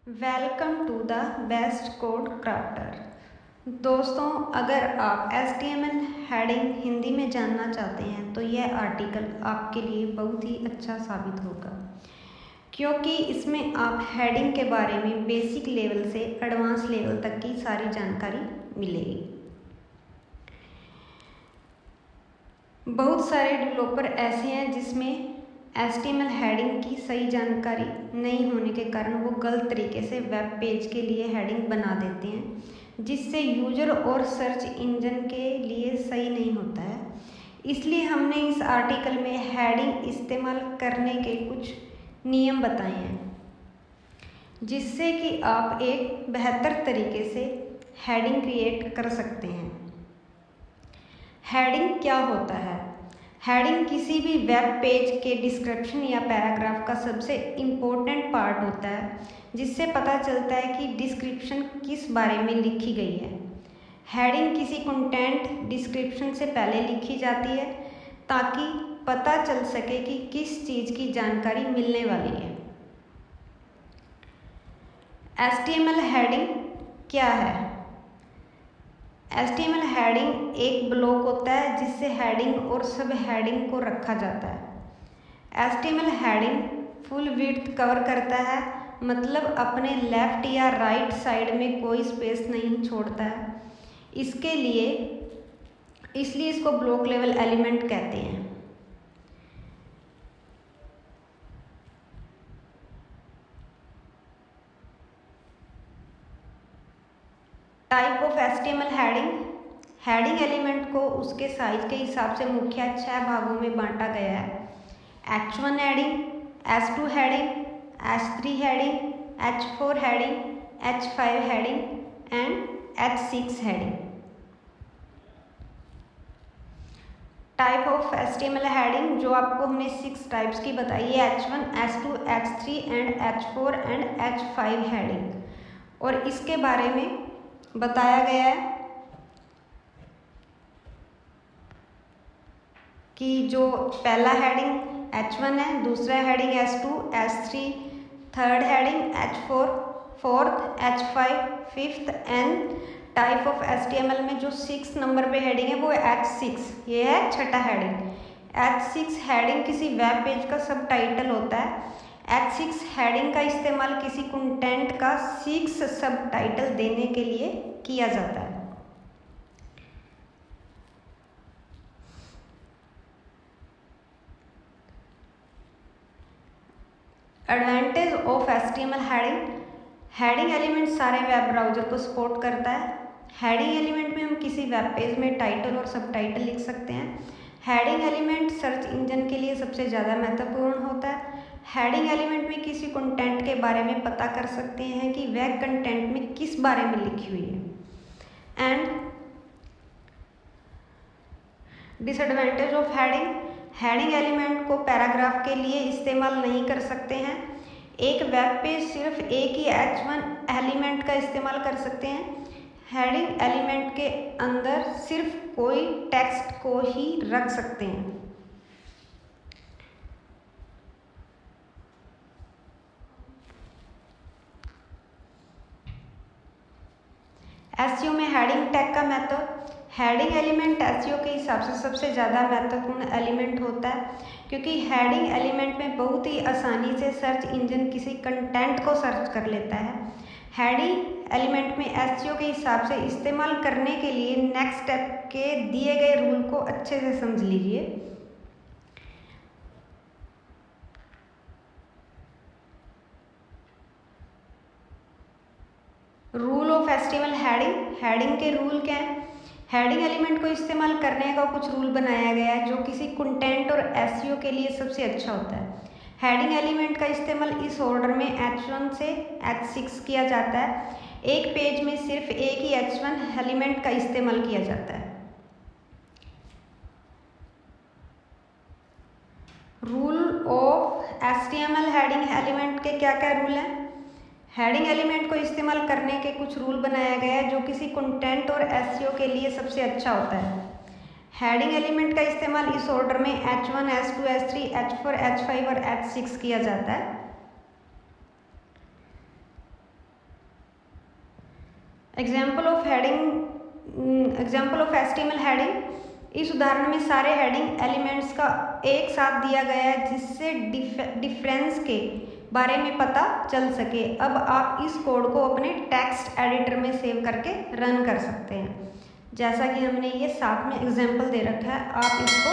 Welcome to the best code crafter. दोस्तों, अगर आप HTML हेडिंग हिंदी में जानना चाहते हैं तो यह आर्टिकल आपके लिए बहुत ही अच्छा साबित होगा, क्योंकि इसमें आप हेडिंग के बारे में बेसिक लेवल से एडवांस लेवल तक की सारी जानकारी मिलेगी। बहुत सारे डेवलपर ऐसे हैं जिसमें HTML हेडिंग की सही जानकारी नहीं होने के कारण वो गलत तरीके से वेब पेज के लिए हेडिंग बना देते हैं, जिससे यूजर और सर्च इंजन के लिए सही नहीं होता है। इसलिए हमने इस आर्टिकल में हेडिंग इस्तेमाल करने के कुछ नियम बताए हैं, जिससे कि आप एक बेहतर तरीके से हेडिंग क्रिएट कर सकते हैं। हेडिंग क्या होता है? हेडिंग किसी भी वेब पेज के डिस्क्रिप्शन या पैराग्राफ का सबसे इम्पोर्टेंट पार्ट होता है, जिससे पता चलता है कि डिस्क्रिप्शन किस बारे में लिखी गई है। हेडिंग किसी कंटेंट डिस्क्रिप्शन से पहले लिखी जाती है ताकि पता चल सके कि किस चीज़ की जानकारी मिलने वाली है। HTML हेडिंग क्या है? HTML हेडिंग एक ब्लॉक होता है जिससे हेडिंग और सब हेडिंग को रखा जाता है। HTML heading full width cover करता है, मतलब अपने लेफ्ट या राइट साइड में कोई स्पेस नहीं छोड़ता है। इसलिए इसको ब्लॉक लेवल एलिमेंट कहते हैं। Type of HTML heading element को उसके साइज के हिसाब से मुख्य 6 भागों में बांटा गया है। H1 heading, H2 heading, H3 heading, H4 heading, H5 heading and H6 heading. Type of HTML heading जो आपको हमने 6 टाइप्स की बताई है, H1, H2, H3 and H4 and H5 heading. और इसके बारे में बताया गया है कि जो पहला हेडिंग H1 है, दूसरा heading H2, H3, third heading H4, fourth H5, fifth and type of HTML में जो 6 नंबर पे हेडिंग है वो H6, ये है छठा हेडिंग। H6 हेडिंग किसी वेब पेज का सब टाइटल होता है। H6 हेडिंग का इस्तेमाल किसी कंटेंट का 6 सब टाइटल देने के लिए किया जाता है। Advantage of HTML heading element सारे वेब ब्राउज़र को सपोर्ट करता है। हेडिंग एलिमेंट में हम किसी वेब पेज में टाइटल और सब टाइटल लिख सकते हैं। हेडिंग एलिमेंट सर्च इंजन के लिए सबसे ज़्यादा महत्वपूर्ण होता है। हेडिंग एलिमेंट में किसी कंटेंट के बारे में पता कर सकते हैं कि वह कंटेंट में किस बारे में लिखी हुई है। And disadvantage of heading element को पैराग्राफ के लिए इस्तेमाल नहीं कर सकते हैं। एक वेब पेज सिर्फ एक ही H1 एलिमेंट का इस्तेमाल कर सकते हैं। हेडिंग एलिमेंट के अंदर सिर्फ कोई टेक्स्ट को ही रख सकते हैं। SEO में हेडिंग टैग का महत्व। हेडिंग एलिमेंट SEO के हिसाब से सबसे ज़्यादा महत्वपूर्ण एलिमेंट होता है, क्योंकि हेडिंग एलिमेंट में बहुत ही आसानी से सर्च इंजन किसी कंटेंट को सर्च कर लेता है। हेडिंग एलिमेंट में SEO के हिसाब से इस्तेमाल करने के लिए नेक्स्ट स्टेप के दिए गए रूल को अच्छे से समझ लीजिए। रूल ऑफ HTML हेडिंग के रूल क्या है? हेडिंग एलिमेंट को इस्तेमाल करने का कुछ रूल बनाया गया है जो किसी कंटेंट और SEO के लिए सबसे अच्छा होता है। हेडिंग एलिमेंट का इस्तेमाल इस ऑर्डर में H1 से H6 किया जाता है। एक पेज में सिर्फ एक ही H1 एलिमेंट का इस्तेमाल किया जाता है। Rule of HTML heading element के क्या क्या रूल हैं? हेडिंग एलिमेंट को इस्तेमाल करने के कुछ रूल बनाया गया है जो किसी कंटेंट और SEO के लिए सबसे अच्छा होता है। हेडिंग एलिमेंट का इस्तेमाल इस ऑर्डर में H1, H2, H3, H4, H5 और H6 किया जाता है। Example of HTML heading. इस उदाहरण में सारे हेडिंग एलिमेंट्स का एक साथ दिया गया है जिससे डिफरेंस के बारे में पता चल सके। अब आप इस कोड को अपने टेक्स्ट एडिटर में सेव करके रन कर सकते हैं। जैसा कि हमने ये साथ में एग्जाम्पल दे रखा है, आप इसको